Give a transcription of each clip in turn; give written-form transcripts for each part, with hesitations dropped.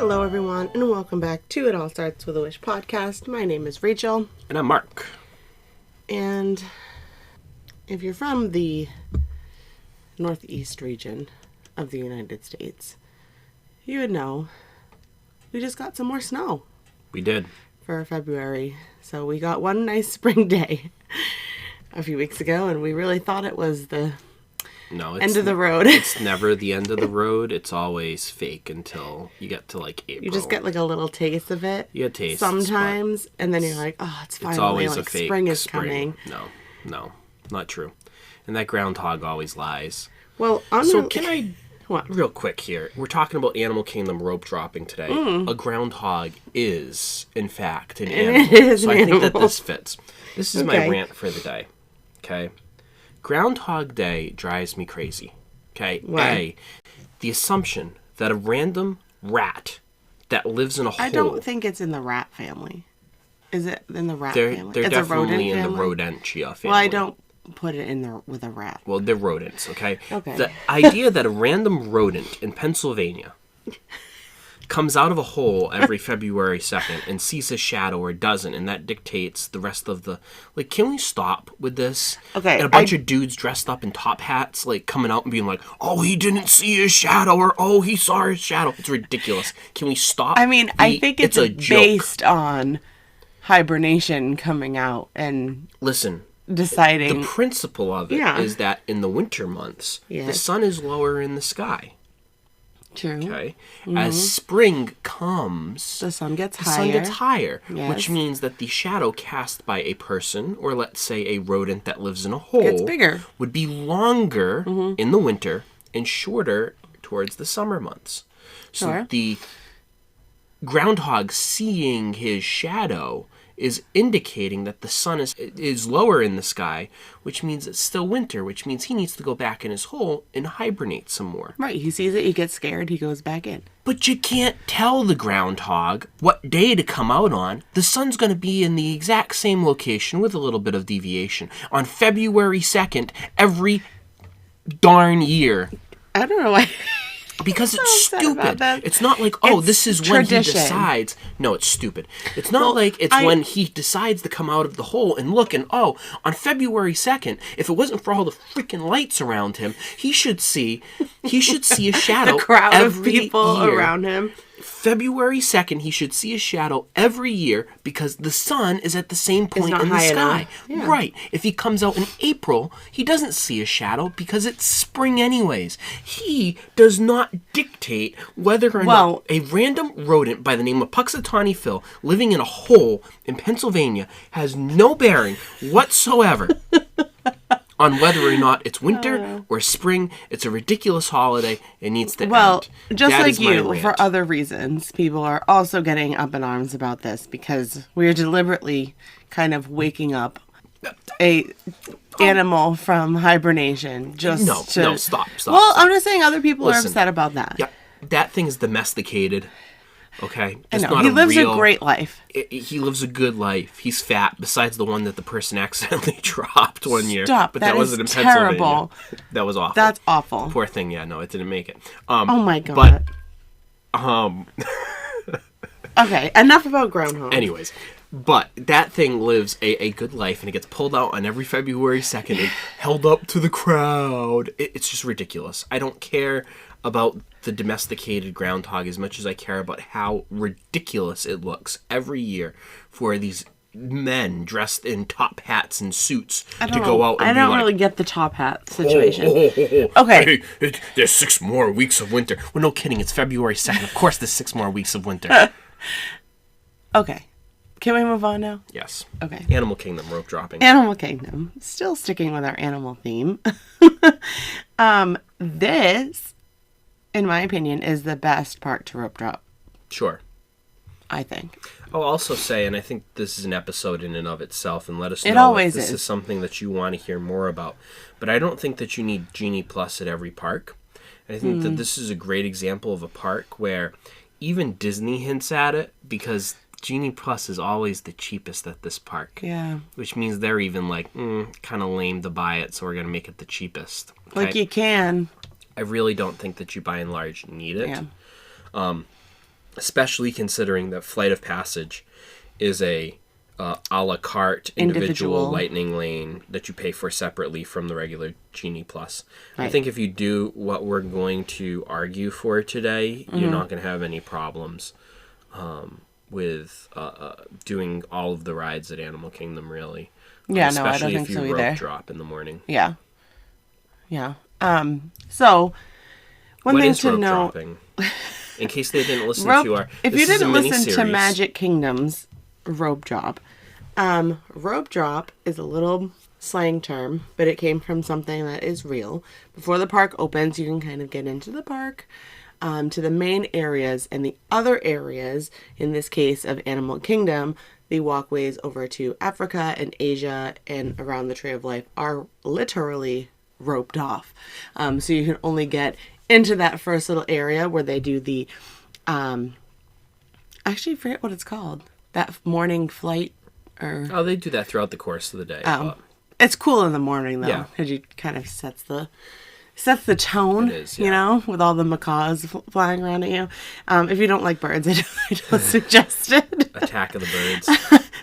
Hello, everyone, and welcome back to It All Starts With a Wish podcast. My name is Rachel. And I'm Mark. And if you're from the northeast region of the United States, you would know we just got some more snow. We did. For February. So we got one nice spring day a few weeks ago, and we really thought it was the end of the road. It's never the end of the road. It's always fake until you get to like April. You just get like a little taste of it. You get taste sometimes, and then you're like, oh, it's finally always like a fake spring is coming. No, not true. And that groundhog always lies. Well, can I, real quick here, we're talking about Animal Kingdom rope dropping today. A groundhog is, in fact, an animal. So I think that this fits. This is my rant for the day. Okay. Groundhog Day drives me crazy. Okay. Why? The assumption that a random rat that lives in a hole. I don't think it's in the rat family. Is it in the rat family? They're it's definitely a in the family? rodentia family. Well, I don't put it in there with a rat. Well, they're rodents, okay? Okay. The idea that a random rodent in Pennsylvania comes out of a hole every February 2nd and sees a shadow or doesn't, and that dictates the rest of the... Like, can we stop with this? Okay. And a bunch of dudes dressed up in top hats, like, coming out and being like, oh, he didn't see his shadow, or oh, he saw his shadow. It's ridiculous. Can we stop? I mean, I think it's a joke. Based on hibernation coming out and... Listen... deciding. The principle of it is that in the winter months, the sun is lower in the sky. True. Okay. Mm-hmm. As spring comes, the sun gets higher. Yes. Which means that the shadow cast by a person, or let's say a rodent that lives in a hole, gets bigger. Would be longer in the winter and shorter towards the summer months. So the groundhog seeing his shadow is indicating that the sun is lower in the sky, which means it's still winter, which means he needs to go back in his hole and hibernate some more. Right, he sees it, he gets scared, he goes back in. But you can't tell the groundhog what day to come out on. The sun's going to be in the exact same location with a little bit of deviation on February 2nd every darn year. I don't know why... Because it's stupid. It's not like, this is when he decides. No, it's stupid. It's not like it's when he decides to come out of the hole and look and, on February 2nd, if it wasn't for all the freaking lights around him, he should see a shadow the crowd every of people year. Around him. February 2nd, he should see a shadow every year because the sun is at the same point in the sky. Yeah. Right. If he comes out in April, he doesn't see a shadow because it's spring anyways. He does not dictate whether or not a random rodent by the name of Puxatawny Phil living in a hole in Pennsylvania has no bearing whatsoever on whether or not it's winter or spring. It's a ridiculous holiday. It needs to end. Well, just that like you, for other reasons, people are also getting up in arms about this because we are deliberately kind of waking up a animal from hibernation. Stop. Well, I'm just saying other people are upset about that. Yeah, that thing's domesticated. Okay, I know. He lives a great life. He lives a good life. He's fat, besides the one that the person accidentally dropped one year. Stop! But that wasn't in terrible. Pennsylvania. That was awful. That's awful. Poor thing. Yeah, no, it didn't make it. Oh my god. But okay, enough about groundhog. Anyways, but that thing lives a good life, and it gets pulled out on every February 2nd and held up to the crowd. It's just ridiculous. I don't care about the domesticated groundhog as much as I care about how ridiculous it looks every year for these men dressed in top hats and suits to go out and I don't really get the top hat situation. Okay. Hey, there's 6 more weeks of winter. Well, no kidding. It's February 2nd. Of course there's 6 more weeks of winter. Okay. Can we move on now? Yes. Okay. Animal Kingdom rope dropping. Animal Kingdom. Still sticking with our animal theme. This, in my opinion, is the best part to rope drop. Sure. I think. I'll also say, and I think this is an episode in and of itself, and let us know if this is something that you want to hear more about. But I don't think that you need Genie Plus at every park. I think that this is a great example of a park where even Disney hints at it, because Genie Plus is always the cheapest at this park. Yeah. Which means they're even like, kind of lame to buy it, so we're going to make it the cheapest. Okay? Like you can. I really don't think that you by and large need it. Yeah. especially considering that Flight of Passage is a a la carte individual lightning lane that you pay for separately from the regular Genie Plus. Right. I think if you do what we're going to argue for today, you're not going to have any problems with doing all of the rides at Animal Kingdom, really. Yeah, no, I don't think so either. Especially if you rope drop in the morning. Yeah. Yeah. So, one thing to know... dropping? In case they didn't listen to our... If you didn't listen to Magic Kingdom's rope drop, rope drop is a little slang term, but it came from something that is real. Before the park opens, you can kind of get into the park, to the main areas, and the other areas, in this case of Animal Kingdom, the walkways over to Africa and Asia and around the Tree of Life are literally roped off. So you can only get into that first little area where they do the, actually I forget what it's called. That morning flight or... Oh, they do that throughout the course of the day. But... It's cool in the morning though. Because you kind of sets the tone, you know, with all the macaws flying around at you. If you don't like birds, I don't suggest it. Attack of the birds.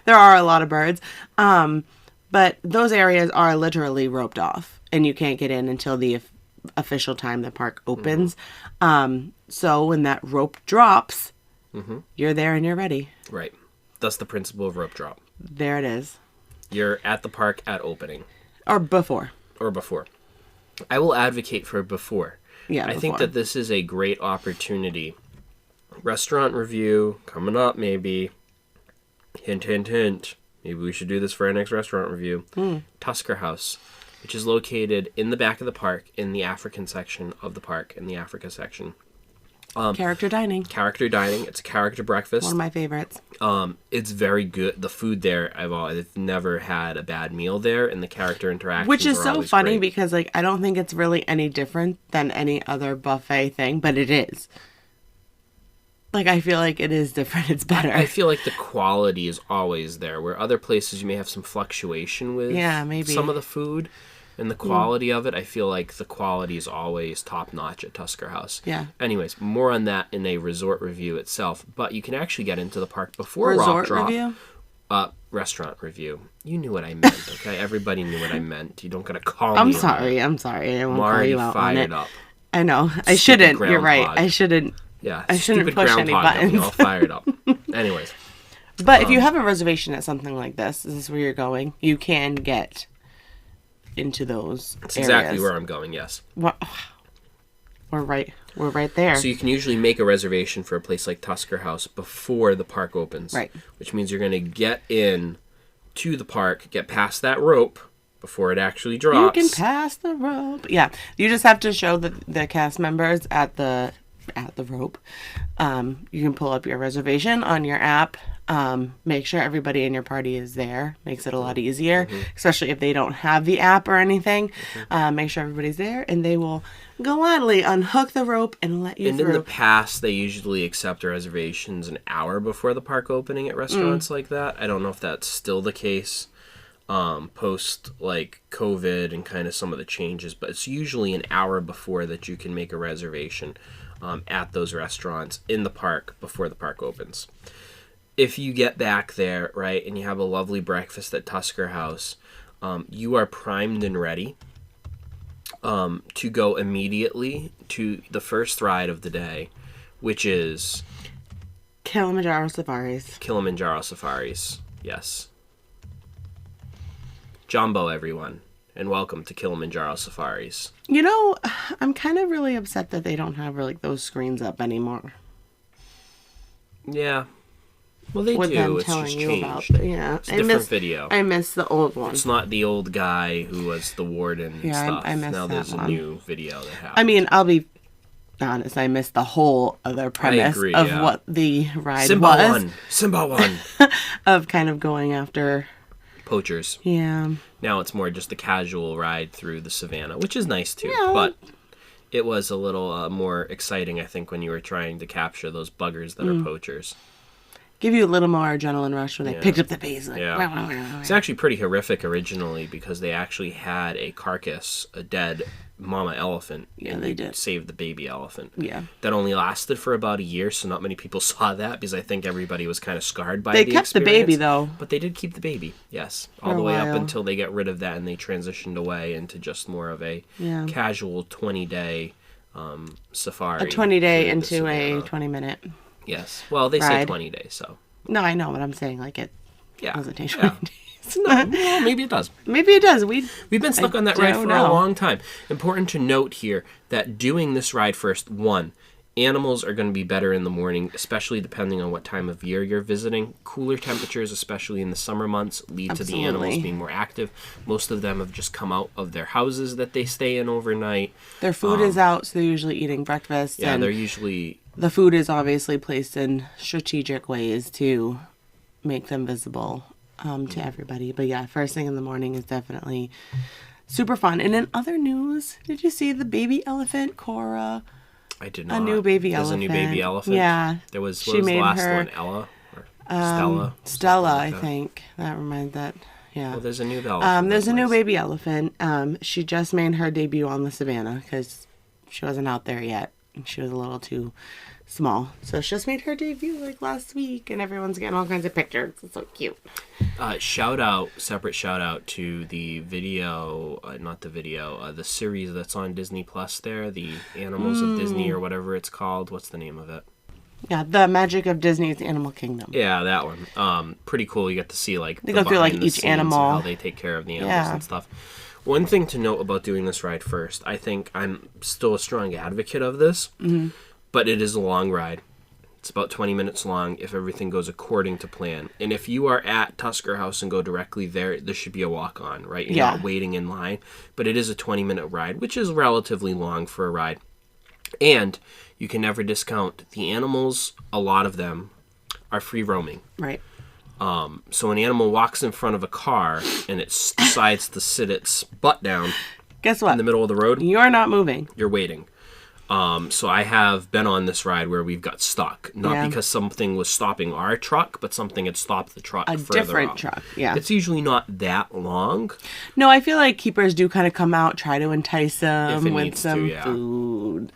There are a lot of birds. But those areas are literally roped off, and you can't get in until the official time the park opens. So when that rope drops, you're there and you're ready. Right. That's the principle of rope drop. There it is. You're at the park at opening. Or before. I will advocate for before. Yeah, I think that this is a great opportunity. Restaurant review coming up, maybe. Hint, hint, hint. Maybe we should do this for our next restaurant review. Tusker House, which is located in the back of the park, in the African section of the park, in the Africa section. Character dining. It's a character breakfast. One of my favorites. It's very good. The food there, I've never had a bad meal there, and the character interactions which is so funny great. Because I don't think it's really any different than any other buffet thing, but it is. I feel like it is different. It's better. I feel like the quality is always there, where other places you may have some fluctuation with maybe some of the food. And the quality of it, I feel like the quality is always top-notch at Tusker House. Yeah. Anyways, more on that in a resort review itself. But you can actually get into the park before Rock Drop. Review? Restaurant review. You knew what I meant, okay? Everybody knew what I meant. You don't gotta call me. I'm sorry. I won't call you out on it. Up. I know. I shouldn't. You're right. I shouldn't. Yeah. I shouldn't push any buttons. All fired up. Anyways. But if you have a reservation at something like this is where you're going, you can get into those That's areas. Exactly where I'm going, yes. We're right there. So you can usually make a reservation for a place like Tusker House before the park opens. Right. Which means you're going to get in to the park, get past that rope before it actually drops. You can pass the rope. Yeah. You just have to show the cast members at the rope. You can pull up your reservation on your app. Make sure everybody in your party is there. Makes it a lot easier, especially if they don't have the app or anything. Make sure everybody's there, and they will gladly unhook the rope and let you through. And in the past, they usually accept reservations an hour before the park opening at restaurants like that. I don't know if that's still the case post COVID and kind of some of the changes, but it's usually an hour before that you can make a reservation at those restaurants in the park before the park opens. If you get back there, right, and you have a lovely breakfast at Tusker House, you are primed and ready to go immediately to the first ride of the day, which is... Kilimanjaro Safaris, yes. Jumbo, everyone, and welcome to Kilimanjaro Safaris. You know, I'm kind of really upset that they don't have those screens up anymore. Yeah. Well, they with do. Them it's telling just you changed. About, yeah, it's a different video. I miss the old one. It's not the old guy who was the warden and stuff. I miss now that there's one. a new video that happened. I mean, I'll be honest. I missed the whole other premise of what the ride was. Simba won. Of kind of going after poachers. Yeah. Now it's more just a casual ride through the savannah, which is nice too. Yeah. But it was a little more exciting, I think, when you were trying to capture those buggers that are poachers. Give you a little more adrenaline rush when they picked up the base. It's actually pretty horrific originally because they actually had a carcass, a dead mama elephant. Yeah, and they did. Saved the baby elephant. Yeah. That only lasted for about a year, so not many people saw that because I think everybody was kind of scarred by They the kept the experience. baby, though. But they did keep the baby, yes. All For the a way up while. until they got rid of that and they transitioned away into just more of a Yeah. casual 20-day safari. A 20-day through the into a savannah. 20-minute. Yes. Well, they say ride. 20 days, so. No, I know, but I'm saying, like, it Yeah. doesn't take Yeah. 20 days. Well, maybe it does. Maybe it does. We've been stuck on that ride for a know. long time. Important to note here that doing this ride first, one, animals are going to be better in the morning, especially depending on what time of year you're visiting. Cooler temperatures, especially in the summer months, lead to the animals being more active. Most of them have just come out of their houses that they stay in overnight. Their food is out, so they're usually eating breakfast. Yeah, and they're usually... the food is obviously placed in strategic ways to make them visible to everybody. But yeah, first thing in the morning is definitely super fun. And in other news, did you see the baby elephant, Cora? I did not. A new baby elephant. There's a new baby elephant? Yeah. There was, She what was the made last her- one? Ella? Or Stella? Stella, Something I like that. think. That reminds that. Yeah. Well, there's a new elephant. There's a new Nice. baby elephant. She just made her debut on the savannah because she wasn't out there yet. She was a little too small. So she just made her debut like last week, and everyone's getting all kinds of pictures. It's so cute. Separate shout out to the video, the series that's on Disney Plus there, the Animals of Disney or whatever it's called. What's the name of it? Yeah, the magic of Disney's Animal Kingdom. Yeah, that one. Pretty cool. You get to see like They go through, like, behind the each scenes and animal. how they take care of the animals Yeah. and stuff. One thing to note about doing this ride first, I think I'm still a strong advocate of this, but it is a long ride. It's about 20 minutes long if everything goes according to plan. And if you are at Tusker House and go directly there, this should be a walk-on, right? You're not waiting in line. But it is a 20-minute ride, which is relatively long for a ride. And you can never discount the animals, a lot of them, are free roaming. Right. So an animal walks in front of a car and it decides to sit its butt down Guess what? in the middle of the road, You're not moving. you're waiting. So I have been on this ride where we've got stuck. Not Yeah. because something was stopping our truck, but something had stopped the truck A further different up. truck. Yeah. It's usually not that long. No, I feel like keepers do kind of come out, try to entice If them it with needs to, some yeah. food,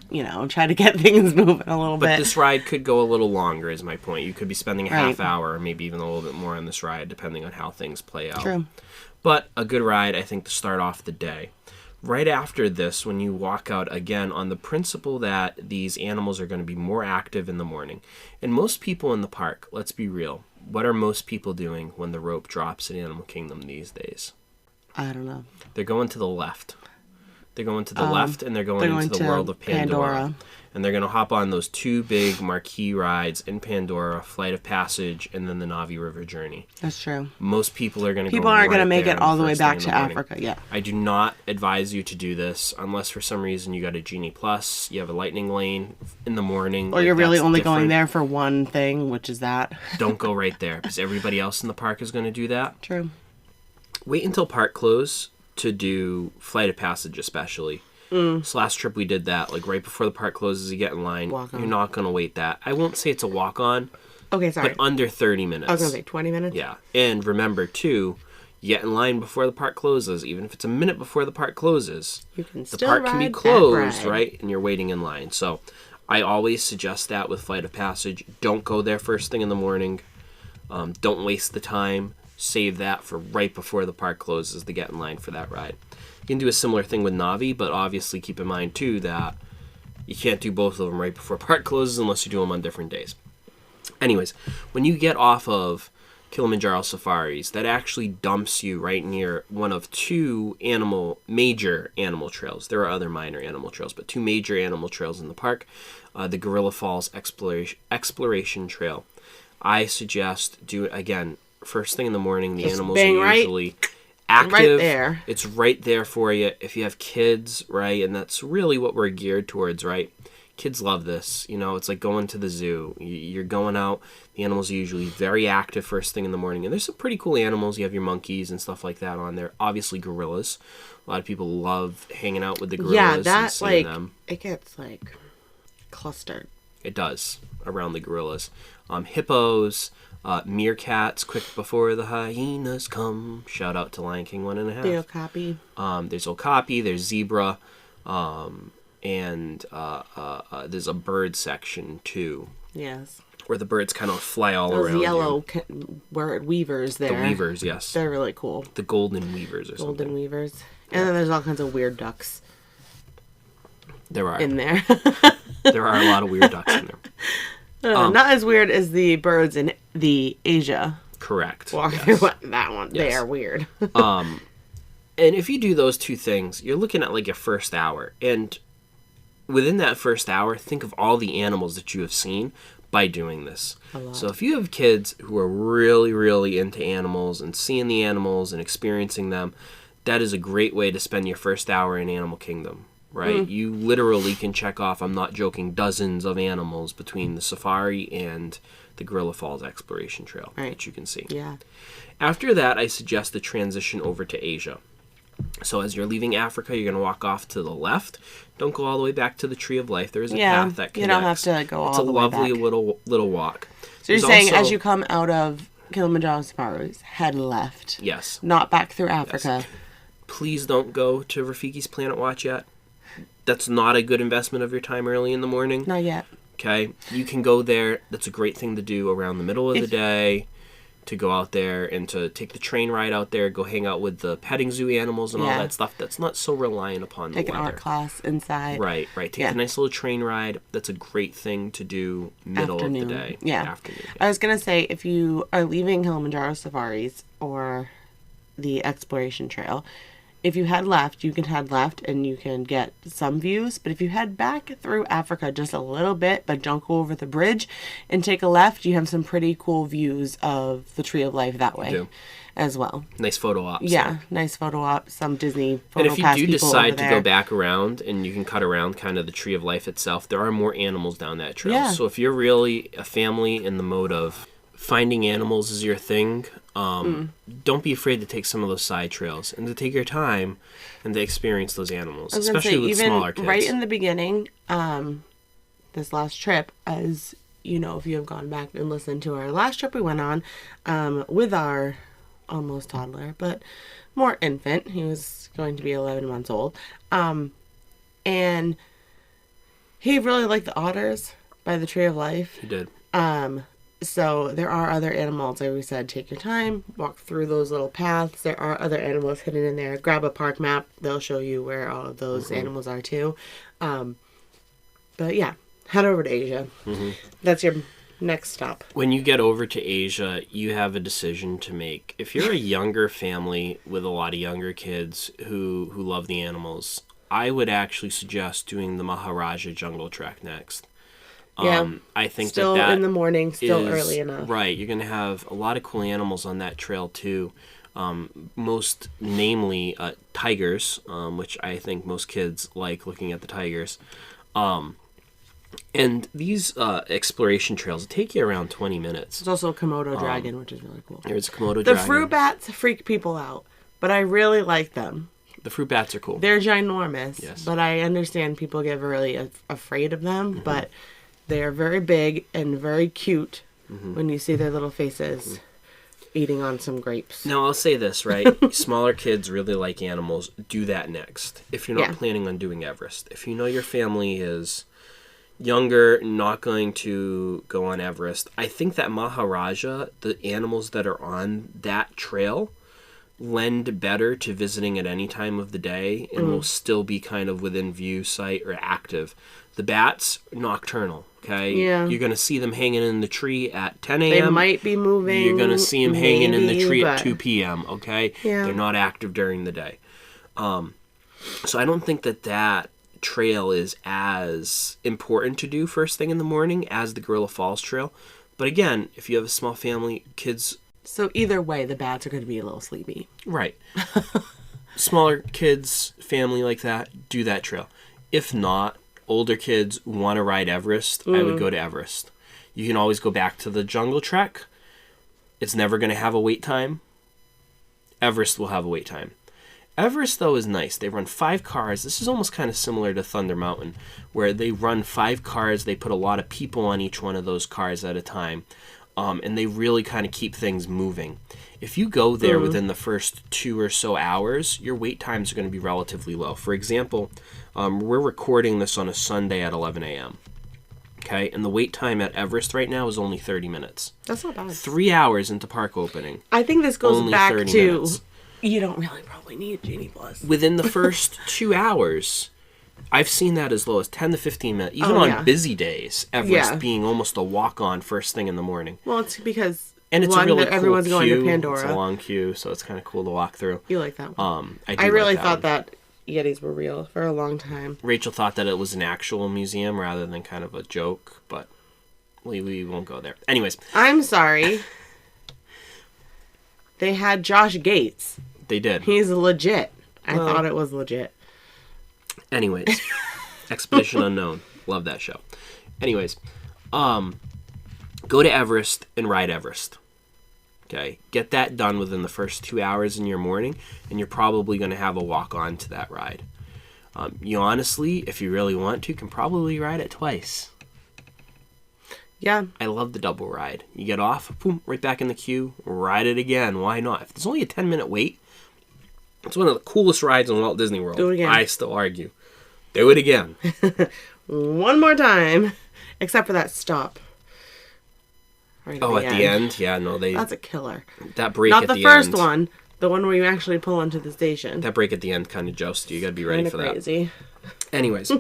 try to get things moving a little But bit. this ride could go a little longer is my point. You could be spending a half Right. hour or maybe even a little bit more on this ride depending on how things play out. True. But a good ride, I think, to start off the day. Right after this, when you walk out again on the principle that these animals are going to be more active in the morning. And most people in the park, let's be real, what are most people doing when the rope drops in Animal Kingdom these days? I don't know. They're going to the left. They're going to the left and they're going into the to world of Pandora. Pandora. And they're going to hop on those two big marquee rides in Pandora, Flight of Passage, and then the Navi River Journey. That's true. Most people are going to People aren't going to make it all the way back to Africa. Africa. Yeah. I do not advise you to do this unless for some reason you got a Genie Plus, you have a lightning lane in the morning. Or you're really that's only going different. there for one thing, which is that. Don't go right there because everybody else in the park is going to do that. True. Wait until park close to do Flight of Passage especially. This last trip we did that, like right before the park closes, you get in line. Walk on. You're not going to wait that. I won't say it's a walk-on, Okay, sorry. but under 30 minutes. I was going to say 20 minutes? Yeah. And remember, too, you get in line before the park closes. Even if it's a minute before the park closes, You can the still park can be ride that closed, ride. right? And you're waiting in line. So I always suggest that with Flight of Passage. Don't go there first thing in the morning. Don't waste the time. Save that for right before the park closes to get in line for that ride. You can do a similar thing with Navi, but obviously keep in mind, too, that you can't do both of them right before park closes unless you do them on different days. Anyways, when you get off of Kilimanjaro Safaris, that actually dumps you right near one of two major animal trails. There are other minor animal trails, but two major animal trails in the park. The Gorilla Falls Exploration Trail. I suggest do it again first thing in the morning. The Just animals bang are right- usually active. right there. It's right there for you. If you have kids, right, and that's really what we're geared towards, right? Kids love this. It's like going to the zoo. You're going out. The animals are usually very active first thing in the morning. And there's some pretty cool animals. You have your monkeys and stuff like that on there. Obviously, gorillas. A lot of people love hanging out with the gorillas Yeah, and that, seeing them. it gets, clustered. It does, around the gorillas. Hippos, meerkats, quick before the hyenas come. Shout out to Lion King 1.5. The Okapi. There's okapi, there's zebra. And there's a bird section too. Yes. Where the birds kind of fly all Those around yellow bird weavers there. The weavers, yes. They're really cool. The golden weavers or something. Golden weavers. And then there's all kinds of weird ducks. There are. In there. There are a lot of weird ducks in there. Not as weird as the birds in the Asia. Correct. Yes. That one. Yes. They are weird. And if you do those two things, you're looking at like your first hour. And within that first hour, think of all the animals that you have seen by doing this. So if you have kids who are really, really into animals and seeing the animals and experiencing them, that is a great way to spend your first hour in Animal Kingdom, right? You literally can check off, I'm not joking, dozens of animals between the safari and the Gorilla Falls Exploration Trail that you can see. Yeah. After that, I suggest the transition over to Asia. So as you're leaving Africa, you're going to walk off to the left. Don't go all the way back to the Tree of Life. There is a path that connects. You don't have to go all the way back. It's a lovely little walk. So you're saying as you come out of Kilimanjaro Safaris, head left. Yes. Not back through Africa. Yes. Please don't go to Rafiki's Planet Watch yet. That's not a good investment of your time early in the morning. Not yet. Okay? You can go there. That's a great thing to do around the middle of the day. To go out there and to take the train ride out there, go hang out with the petting zoo animals and all that stuff. That's not so reliant upon the weather. Take an art class inside. Right. Take a nice little train ride. That's a great thing to do middle of the day. Yeah. Afternoon. I was going to say, if you are leaving Kilimanjaro Safaris or the Exploration Trail, if you head left, you can head left and you can get some views. But if you head back through Africa just a little bit, but don't go over the bridge and take a left, you have some pretty cool views of the Tree of Life that way as well. Nice photo ops. Yeah, nice photo ops. Some Disney photo And if you do decide to go back around and you can cut around kind of the Tree of Life itself, there are more animals down that trail. Yeah. So if you're really a family in the mode of finding animals is your thing, don't be afraid to take some of those side trails and to take your time and to experience those animals, especially with smaller kids. Right in the beginning, this last trip, as you know, if you have gone back and listened to our last trip we went on with our almost toddler, but more infant. He was going to be 11 months old. And he really liked the otters by the Tree of Life. He did. So there are other animals. Like we said, take your time, walk through those little paths. There are other animals hidden in there. Grab a park map. They'll show you where all of those animals are too. But yeah, head over to Asia. That's your next stop. When you get over to Asia, you have a decision to make. If you're a younger family with a lot of younger kids who love the animals, I would actually suggest doing the Maharaja Jungle Trek next. I think still that in the morning, still early enough. Right, you're going to have a lot of cool animals on that trail too. Most namely tigers, which I think most kids like looking at the tigers. And these exploration trails take you around 20 minutes. There's also a Komodo dragon, which is really cool. There's a Komodo dragon. The fruit bats freak people out, but I really like them. The fruit bats are cool. They're ginormous, but I understand people get really afraid of them, but they are very big and very cute when you see their little faces eating on some grapes. Now, I'll say this, right? Smaller kids really like animals. Do that next. If you're not planning on doing Everest. If you know your family is younger, not going to go on Everest, I think that Maharaja, the animals that are on that trail, lend better to visiting at any time of the day and will still be kind of within view sight or active. The bats, nocturnal, okay? Yeah. You're going to see them hanging in the tree at 10 a.m. They might be moving. You're going to see them hanging in the tree at 2 p.m., okay? Yeah. They're not active during the day. So I don't think that trail is as important to do first thing in the morning as the Gorilla Falls Trail. But again, if you have a small family, kids... So either way, the bats are going to be a little sleepy. Right. Smaller kids, family like that, do that trail. If not, older kids want to ride Everest, I would go to Everest. You can always go back to the Jungle Trek. It's never going to have a wait time. Everest will have a wait time. Everest, though, is nice. They run 5 cars. This is almost kind of similar to Thunder Mountain, where they run 5 cars. They put a lot of people on each one of those cars at a time. and they really kind of keep things moving. If you go there within the first 2 or so hours, your wait times are going to be relatively low. For example, we're recording this on a Sunday at 11 a.m. Okay, and the wait time at Everest right now is only 30 minutes. That's not bad. 3 hours into park opening. I think this goes only back 30 to minutes. You don't really probably need Genie Plus. Within the first 2 hours, I've seen that as low as 10 to 15 minutes, even on busy days, Everest being almost a walk-on first thing in the morning. Well, it's because and it's a really cool everyone's queue. going to Pandora. It's a long queue, so it's kind of cool to walk through. You like that one? I really like thought that Yetis were real for a long time. Rachel thought that it was an actual museum rather than kind of a joke, but we won't go there. Anyways. I'm sorry. They had Josh Gates. They did. He's legit. I thought it was legit. Anyways. Expedition Unknown. Love that show. Anyways. Go to Everest and ride Everest. Okay? Get that done within the first 2 hours in your morning, and you're probably going to have a walk-on to that ride. You honestly, if you really want to, can probably ride it twice. Yeah. I love the double ride. You get off, boom, right back in the queue, ride it again. Why not? If there's only a 10-minute wait, it's one of the coolest rides in Walt Disney World. Do it again. I still argue. Do it again. One more time. Except for that stop. Right at the end? Yeah, no, That's a killer. That break Not at the end. Not the first one. The one where you actually pull into the station. That break at the end kind of jousted you. You got to be ready for crazy. That. Anyways,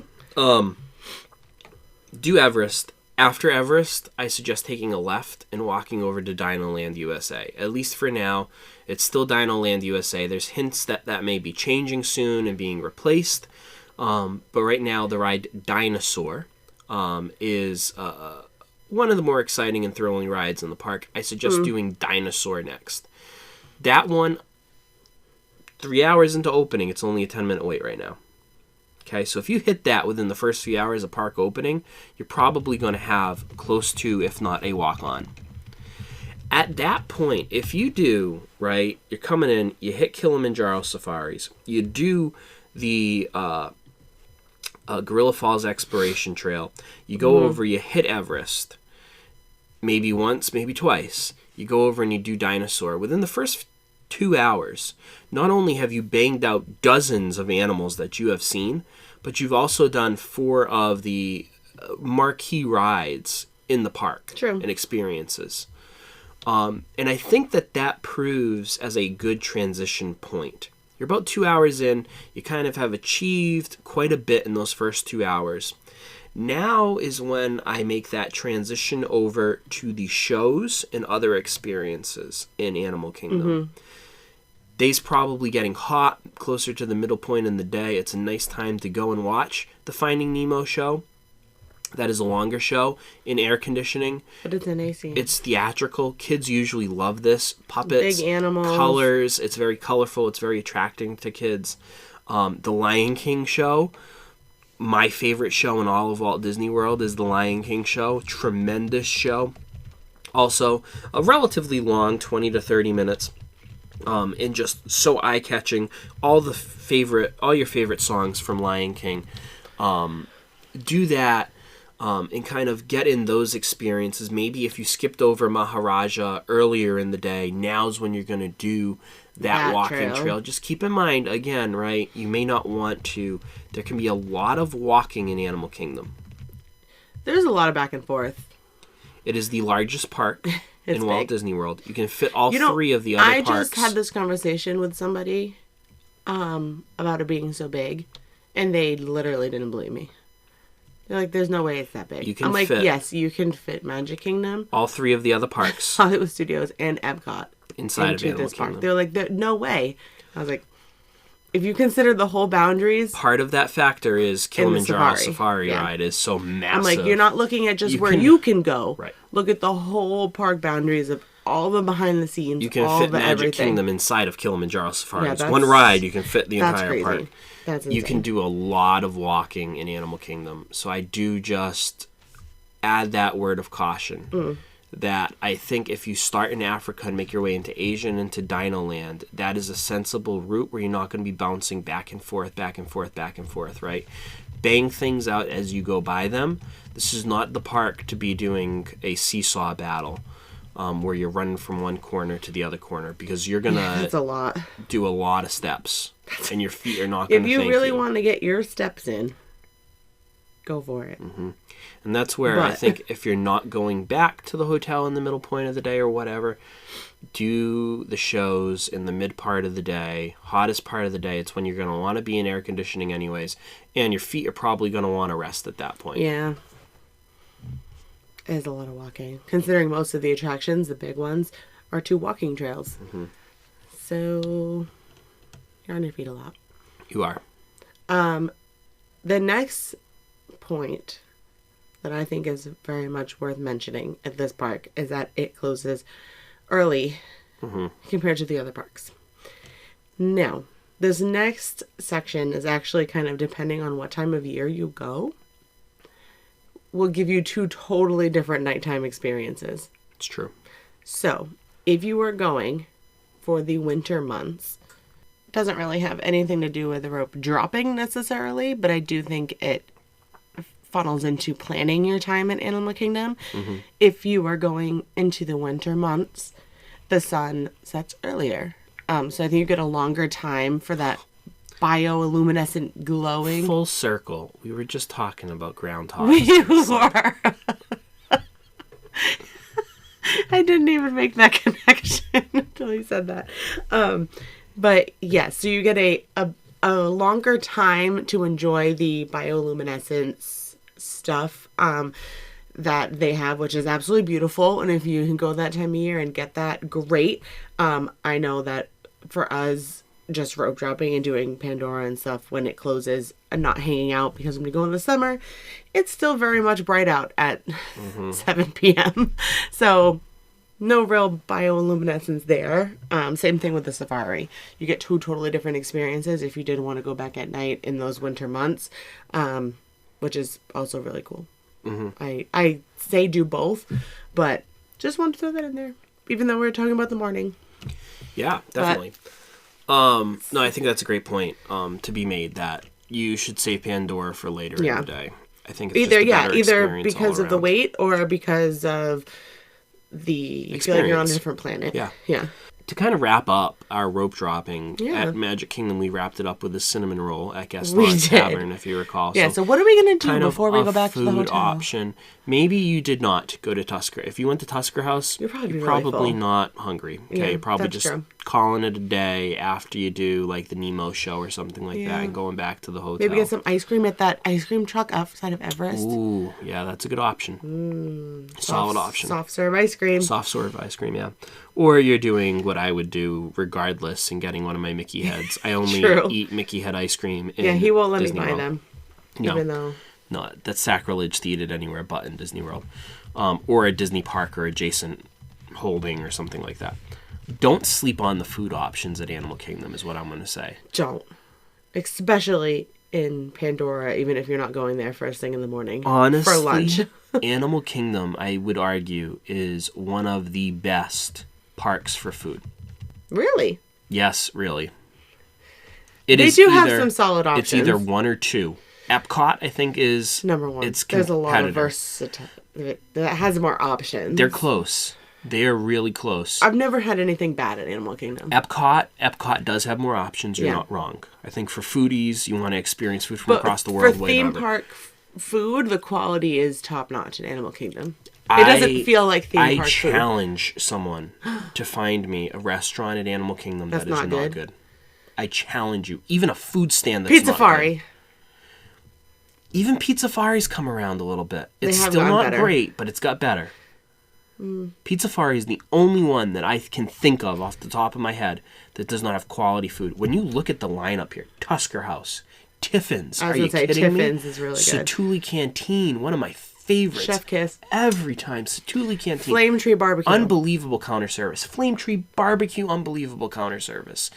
do Everest. After Everest, I suggest taking a left and walking over to Dino Land USA. At least for now, it's still Dino Land USA. There's hints that may be changing soon and being replaced. But right now, the ride Dinosaur is one of the more exciting and thrilling rides in the park. I suggest doing Dinosaur next. That one, 3 hours into opening, it's only a 10-minute wait right now. Okay, so if you hit that within the first few hours of park opening, you're probably going to have close to, if not a walk-on. At that point, if you do, right, you're coming in, you hit Kilimanjaro Safaris, you do the Gorilla Falls Exploration Trail, you go over, you hit Everest, maybe once, maybe twice, you go over and you do Dinosaur. Within the first 2 hours, not only have you banged out dozens of animals that you have seen, but you've also done 4 of the marquee rides in the park. True. And experiences. And I think that proves as a good transition point. You're about 2 hours in, you kind of have achieved quite a bit in those first 2 hours. Now is when I make that transition over to the shows and other experiences in Animal Kingdom. Day's probably getting hot, closer to the middle point in the day. It's a nice time to go and watch the Finding Nemo show. That is a longer show in air conditioning. But it's in AC. It's theatrical. Kids usually love this. Puppets, big animals, colors. It's very colorful. It's very attracting to kids. The Lion King show. My favorite show in all of Walt Disney World is the Lion King show. Tremendous show. Also, a relatively long, 20 to 30 minutes. And just so eye-catching. All your favorite songs from Lion King. Do that. And kind of get in those experiences. Maybe if you skipped over Maharaja earlier in the day, now's when you're going to do that walking trail. Just keep in mind, again, right, you may not want to. There can be a lot of walking in Animal Kingdom. There's a lot of back and forth. It is the largest park in Walt Disney World. You can fit all 3 of the other parks. I just had this conversation with somebody about it being so big, and they literally didn't believe me. They're like, there's no way it's that big. I'm like, yes, you can fit Magic Kingdom, all 3 of the other parks, Hollywood Studios, and Epcot inside of Animal Kingdom. Park. They're like, no way. I was like, if you consider the whole boundaries, part of that factor is Kilimanjaro Safari ride is so massive. I'm like, you're not looking at just you can go. Right. Look at the whole park boundaries of all the behind the scenes. You can fit Magic Kingdom inside of Kilimanjaro Safari. Yeah, one ride, you can fit the entire crazy. park. That's insane. You can do a lot of walking in Animal Kingdom. So I do just add that word of caution. That I think if you start in Africa and make your way into Asia and into Dino Land, that is a sensible route where you're not going to be bouncing back and forth, right? Bang things out as you go by them. This is not the park to be doing a seesaw battle. where you're running from one corner to the other corner, because you're gonna That's a lot. do a lot of steps, and your feet are not gonna. If you really want to get your steps in, go for it. Mm-hmm. And that's where I think if you're not going back to the hotel in the middle point of the day or whatever, do the shows in the mid part of the day, hottest part of the day. It's when you're going to want to be in air conditioning anyways, and your feet are probably going to want to rest at that point. Yeah. It is a lot of walking, considering most of the attractions, the big ones, are 2 walking trails. Mm-hmm. So you're on your feet a lot. You are. The next point that I think is very much worth mentioning at this park is that it closes early compared to the other parks. Now, this next section is actually kind of depending on what time of year you go, will give you 2 totally different nighttime experiences. It's true. So, if you were going for the winter months, it doesn't really have anything to do with the rope dropping necessarily, but I do think it funnels into planning your time at Animal Kingdom. Mm-hmm. If you are going into the winter months, the sun sets earlier. So I think you get a longer time for that bioluminescent glowing. Full circle. We were just talking about groundhogs. We were. I didn't even make that connection until you said that. But yes, so you get a longer time to enjoy the bioluminescence stuff that they have, which is absolutely beautiful. And if you can go that time of year and get that, great. I know that for us, just rope dropping and doing Pandora and stuff when it closes and not hanging out, because when we go in the summer, it's still very much bright out at 7 p.m. So no real bioluminescence there. Same thing with the safari. You get 2 totally different experiences if you did want to go back at night in those winter months, which is also really cool. Mm-hmm. I say do both, but just wanted to throw that in there, even though we were talking about the morning. Yeah, definitely. No, I think that's a great point to be made, that you should save Pandora for later in the day. I think it's either because of the wait or because of the you feel like you're on a different planet. Yeah. To kind of wrap up our rope dropping at Magic Kingdom, we wrapped it up with a cinnamon roll at Gaston's Tavern, if you recall. Yeah, so what are we going to do before we go back to the hotel? Option. Maybe you did not go to Tusker. If you went to Tusker House, you're probably not hungry. Okay, yeah, you're probably just calling it a day after you do like the Nemo show or something like that, and going back to the hotel. Maybe get some ice cream at that ice cream truck outside of Everest. Ooh, yeah, that's a good option. Solid option. Soft serve ice cream. Soft serve ice cream, yeah. Or you're doing what I would do regardless and getting one of my Mickey heads. I only eat Mickey head ice cream in he won't let Disney me buy World. them. No, even though... no, that's sacrilege to eat it anywhere but in Disney World. Or a Disney park or adjacent holding or something like that. Don't sleep on the food options at Animal Kingdom is what I'm going to say. Don't. Especially in Pandora, even if you're not going there first thing in the morning. Honestly, for lunch. Animal Kingdom, I would argue, is one of the best parks for food. Really? Yes, really. They do have some solid options. It's either 1 or 2. Epcot, I think, is number 1. It's There's a lot of versatility. That has more options. They're close. They are really close. I've never had anything bad at Animal Kingdom. Epcot does have more options. You're not wrong. I think for foodies, you want to experience food from across the world. For theme park food, the quality is top notch at Animal Kingdom. It doesn't feel like theme park food. I challenge someone to find me a restaurant at Animal Kingdom that is not good. I challenge you. Even a food stand that's not good. Even Pizzafari's come around a little bit. It's still not great, but it's got better. Pizzafari is the only one that I can think of off the top of my head that does not have quality food. When you look at the lineup here, Tusker House, Tiffin's, are you kidding me? Tiffin's is really good. Satu'li Canteen, one of my favorites. Chef Kiss. Every time. Satu'li Canteen. Flame Tree Barbecue. Unbelievable counter service. Flame Tree Barbecue, unbelievable counter service.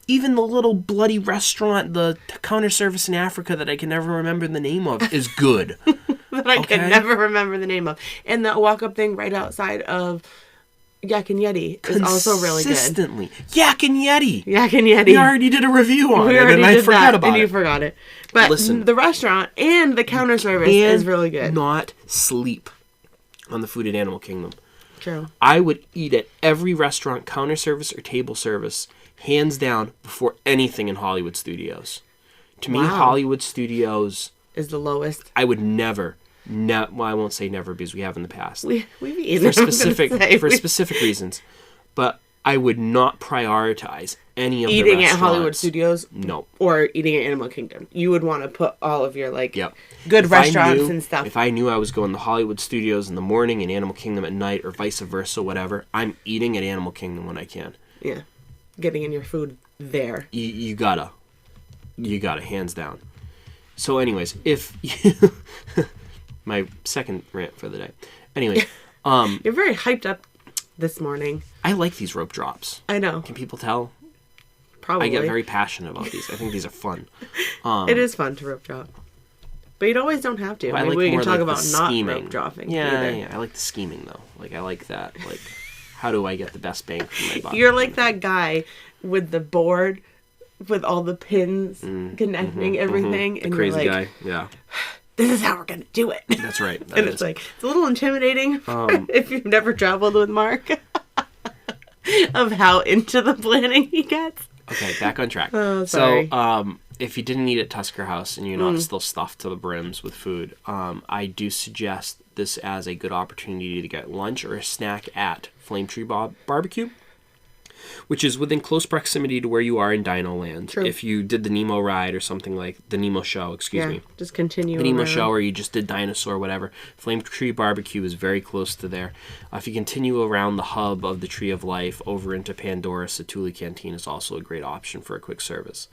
Even the little bloody restaurant, the counter service in Africa that I can never remember the name of, is good. That I can never remember the name of. And that walk-up thing right outside of Yak and Yeti is also really good. Consistently. Yak and Yeti. Yak and Yeti. We already did a review on it, and I forgot about it. And you forgot it. But listen, the restaurant and the counter service is really good. Not sleep on the food at Animal Kingdom. True. I would eat at every restaurant, counter service or table service, hands down, before anything in Hollywood Studios. To me, Hollywood Studios is the lowest. I would never, well, I won't say never because we have in the past. We've eaten for specific reasons. But I would not prioritize any of the restaurants. Eating at Hollywood Studios? No. Or eating at Animal Kingdom. You would want to put all of your, like, good if restaurants and stuff. If I knew I was going to Hollywood Studios in the morning and Animal Kingdom at night, or vice versa, whatever, I'm eating at Animal Kingdom when I can. Yeah. Getting in your food there. You gotta, hands down. So anyways, if my second rant for the day. Anyway, you're very hyped up this morning. I like these rope drops. I know. Can people tell? Probably. I get very passionate about these. I think these are fun. It is fun to rope drop. But you always don't have to. I like we more can talk like about the not scheming. rope dropping. Yeah. I like the scheming though. Like I like that. Like, how do I get the best bang for my buck? You're like that guy with the board with all the pins connecting everything, and the crazy you're like, guy. Yeah. This is how we're gonna do it. That's right. And it's like it's a little intimidating if you've never traveled with Mark of how into the planning he gets. Okay, back on track. Oh, sorry. So, if you didn't eat at Tusker House and you're not still stuffed to the brims with food, I do suggest this as a good opportunity to get lunch or a snack at Flame Tree Barbecue, which is within close proximity to where you are in Dino Land. True. If you did the Nemo ride or something like the Nemo show, excuse me. Just continue The Nemo around. show, or you just did Dinosaur, whatever. Flame Tree Barbecue is very close to there. If you continue around the hub of the Tree of Life over into Pandora, Satuli Canteen is also a great option for a quick service.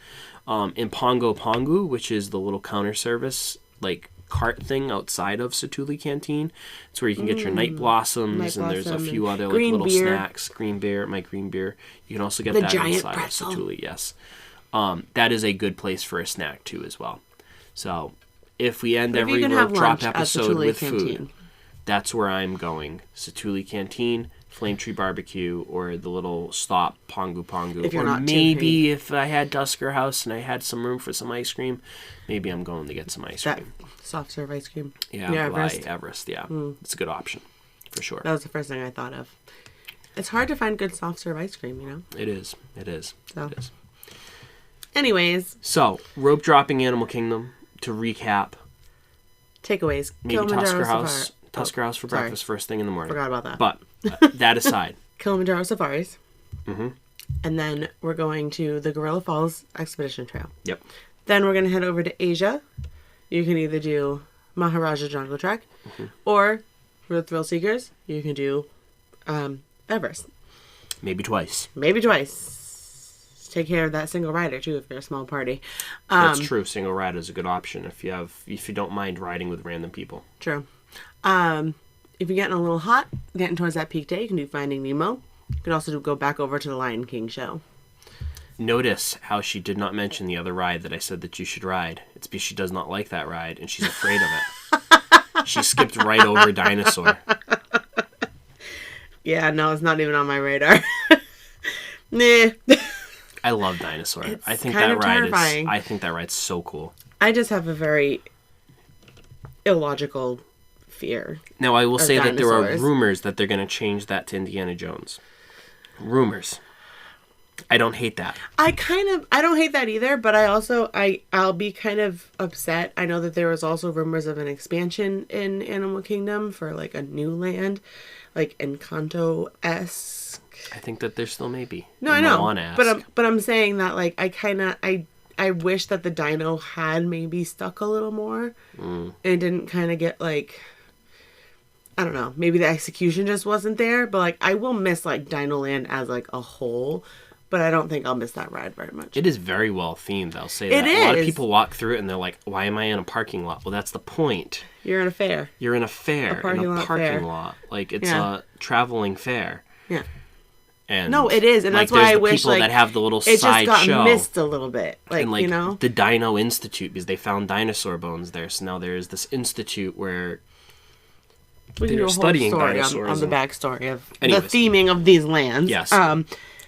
In Pongo Pongu, which is the little counter service, like cart thing outside of Satuli Canteen, it's where you can get your night blossoms, and there's a few other like little snacks. Green beer, my green beer. You can also get that inside pretzel. Of Satuli, yes. That is a good place for a snack too as well. So if we end every rope drop episode with food, that's where I'm going. Satuli Canteen, Flame Tree Barbecue, or the little stop Pongu Pongu. If you're or not maybe if I had Tusker House and I had some room for some ice cream, maybe I'm going to get some ice cream. Soft serve ice cream. Yeah, Everest, yeah. It's a good option, for sure. That was the first thing I thought of. It's hard to find good soft serve ice cream, you know? It is. So. Anyways. So, rope dropping Animal Kingdom, to recap. Takeaways. Maybe Tusker House for breakfast first thing in the morning. Forgot about that. But, that aside. Kilimanjaro Safaris. Mm-hmm. And then we're going to the Gorilla Falls Expedition Trail. Yep. Then we're going to head over to Asia. You can either do Maharaja Jungle Trek, or for the thrill seekers, you can do Everest. Maybe twice. Take care of that single rider too if you're a small party. That's true. Single rider is a good option if you don't mind riding with random people. True. If you're getting a little hot, getting towards that peak day, you can do Finding Nemo. You can also go back over to the Lion King show. Notice how she did not mention the other ride that I said that you should ride. It's because she does not like that ride, and she's afraid of it. She skipped right over Dinosaur. Yeah, no, it's not even on my radar. Nah. I love Dinosaur. It's I think kind that of ride terrifying. I think that ride's so cool. I just have a very illogical fear. Now, I will say that there are dinosaurs. rumors that they're going to change that to Indiana Jones. Rumors. I don't hate that. I don't hate that either, but I'll be kind of upset. I know that there was also rumors of an expansion in Animal Kingdom for like a new land, like Encanto-esque. I think that there still may be. No, I know. Moana-esque. But I'm saying that like I wish that the dino had maybe stuck a little more and didn't kind of get like, I don't know, maybe the execution just wasn't there, but like I will miss like Dino Land as like a whole. But I don't think I'll miss that ride very much. It is very well themed, I'll say that. It is. A lot of people walk through it and they're like, why am I in a parking lot? Well, that's the point. You're in a fair. You're in a fair. parking lot. Like, it's a traveling fair. Yeah. And no, it is. And like, that's why I wish, people like, that have the little it side just got show. missed a little bit. Like, and, like, you know? the Dino Institute, because they found dinosaur bones there. So now there is this institute where we can do a whole studying story dinosaurs on the backstory of Anyways. the theming of these lands. Yes.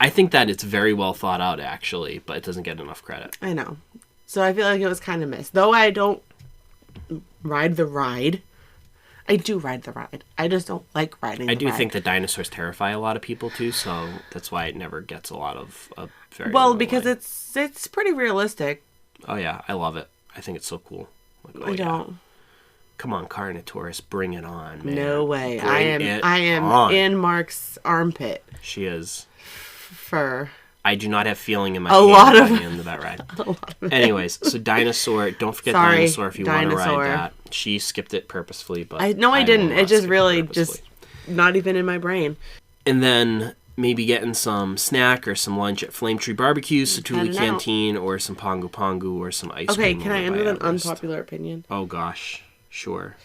I think that it's very well thought out, actually, but it doesn't get enough credit. I know. So I feel like it was kind of missed. Though I don't ride the ride, I do ride the ride. I just don't like riding the ride. I do think that dinosaurs terrify a lot of people, too, so that's why it never gets a lot of very well, because it's pretty realistic. Oh, yeah. I love it. I think it's so cool. Like, I don't. Yeah. Come on, Carnotaurus, bring it on, man. No way. Bring I am on. in Mark's armpit. She is. For I do not have feeling in my hand by the end of that ride. A lot of it. Anyways, so dinosaur. Don't forget dinosaur if you want to ride that. She skipped it purposefully, but I didn't. It just really just not even in my brain. And then maybe getting some snack or some lunch at Flame Tree Barbecue, Satuli Canteen, or some Pongu Pongu, or some ice cream. Okay, can I end with an unpopular opinion? Oh gosh, sure.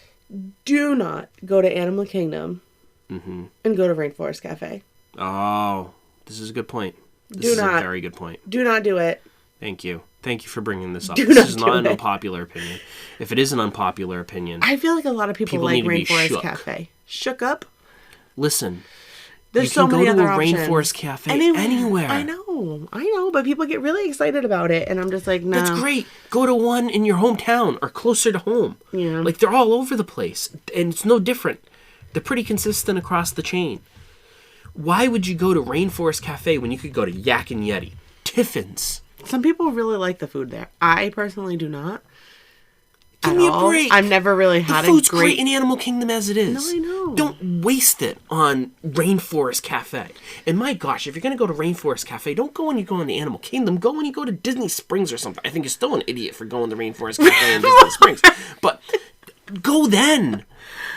Do not go to Animal Kingdom and go to Rainforest Cafe. Oh, this is a good point. This is a very good point. Do not do it. Thank you. Thank you for bringing this up. This is not an unpopular opinion. If it is an unpopular opinion, I feel like a lot of people like Rainforest Cafe. Shook up? Listen. There's so many other options. You can go to a Rainforest Cafe anywhere. I know, but people get really excited about it, and I'm just like, no. That's great. Go to one in your hometown or closer to home. Yeah. Like, they're all over the place, and it's no different. They're pretty consistent across the chain. Why would you go to Rainforest Cafe when you could go to Yak and Yeti? Tiffin's. Some people really like the food there. I personally do not. Give me a break. I've never really had the food's great in Animal Kingdom as it is. No, I know. Don't waste it on Rainforest Cafe. And my gosh, if you're going to go to Rainforest Cafe, don't go when you go into Animal Kingdom. Go when you go to Disney Springs or something. I think you're still an idiot for going to Rainforest Cafe in Disney Springs. But go then.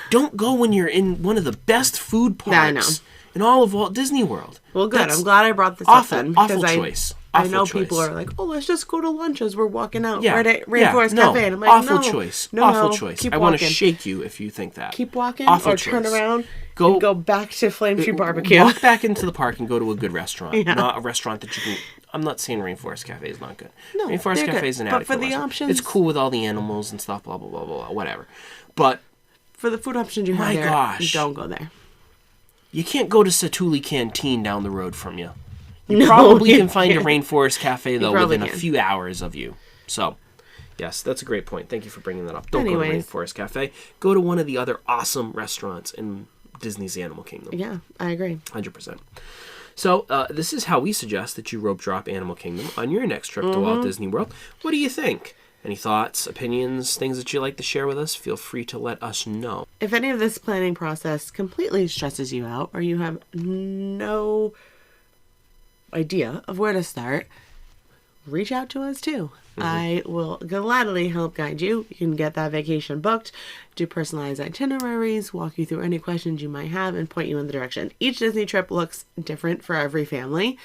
Don't go when you're in one of the best food parks in all of Walt Disney World. Well, good. I'm glad I brought this up then. Awful choice. I know people are like, oh, let's just go to lunch as we're walking out right at Rainforest Cafe. And I'm like, awful choice. Awful choice. Keep I want to shake you if you think that. Keep walking awful turn around and go back to Flame Tree Barbecue. Walk back into the park and go to a good restaurant. Not a restaurant that you can... I'm not saying Rainforest Cafe is not good. No, Rainforest Cafe is an adequate but for the restaurant. options... It's cool with all the animals and stuff, blah, blah, blah, blah, whatever. But... for the food options you have there, don't go there. You can't go to Satuli Canteen down the road from you. You probably can find a Rainforest Cafe, though, within a few hours of you. So, yes, that's a great point. Thank you for bringing that up. Don't go to Rainforest Cafe. Go to one of the other awesome restaurants in Disney's Animal Kingdom. Yeah, I agree. 100%. So, this is how we suggest that you rope drop Animal Kingdom on your next trip to Walt Disney World. What do you think? Any thoughts, opinions, things that you'd like to share with us? Feel free to let us know. If any of this planning process completely stresses you out, or you have no idea of where to start, reach out to us too. I will gladly help guide you. You can get that vacation booked, do personalized itineraries, walk you through any questions you might have, and point you in the direction. Each Disney trip looks different for every family.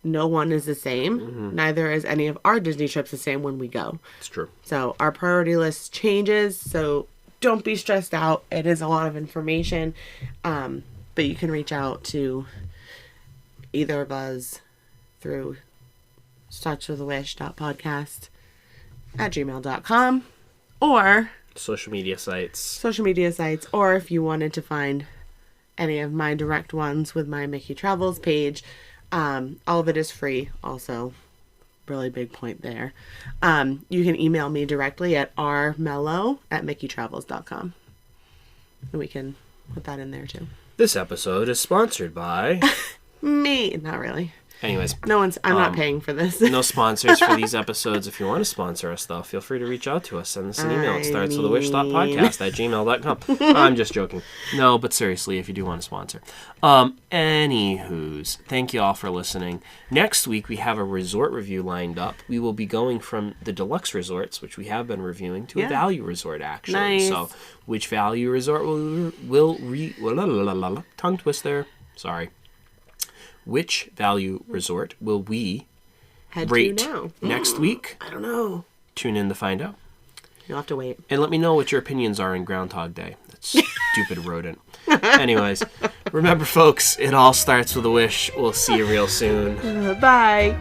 No one is the same. Neither is any of our Disney trips the same when we go. It's true. So our priority list changes, so don't be stressed out. It is a lot of information, but you can reach out to either of us through startswithawish.podcast@gmail.com or social media sites, or if you wanted to find any of my direct ones with my Mickey Travels page, all of it is free. Also, really big point there. You can email me directly at rmello@mickeystravels.com, and we can put that in there too. This episode is sponsored by me. Not really. Anyways, I'm not paying for this. No sponsors for these episodes. If you want to sponsor us, though, feel free to reach out to us. Send us an email. It starts with awish.podcast@gmail.com. I'm just joking. No, but seriously, if you do want to sponsor. Anywho's, thank you all for listening. Next week, we have a resort review lined up. We will be going from the deluxe resorts, which we have been reviewing, to a value resort, actually. Nice. So, which value resort tongue twister. Sorry. Which value resort will we rate next week? I don't know. Tune in to find out. You'll have to wait. And let me know what your opinions are in Groundhog Day. That stupid rodent. Anyways, remember, folks, it all starts with a wish. We'll see you real soon. Bye.